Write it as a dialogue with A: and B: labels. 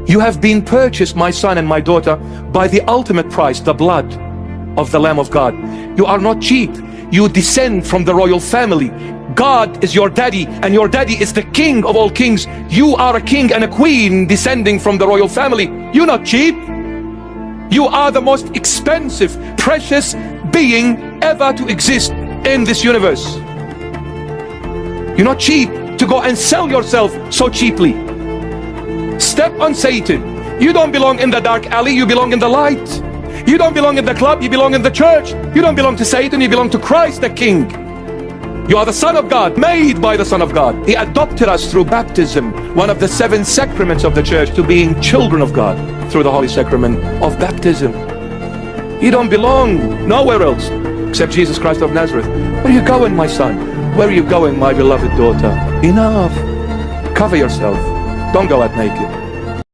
A: You have been purchased, my son and my daughter, by the ultimate price, the blood of the Lamb of God. You are not cheap. You descend from the royal family. God is your daddy, and your daddy is the king of all kings. You are a king and a queen descending from the royal family. You're not cheap. You are the most expensive, precious being ever to exist in this universe. You're not cheap to go and sell yourself so cheaply. Step on Satan. You don't belong in the dark alley, you belong in the light. You don't belong in the club, you belong in the church. You don't belong to Satan, you belong to Christ the King. You are the Son of God, made by the Son of God. He adopted us through baptism, one of the 7 sacraments of the church, to being children of God through the Holy Sacrament of baptism. You don't belong nowhere else except Jesus Christ of Nazareth. Where are you going, my son? Where are you going, my beloved daughter? Enough. Cover yourself. Don't go out naked.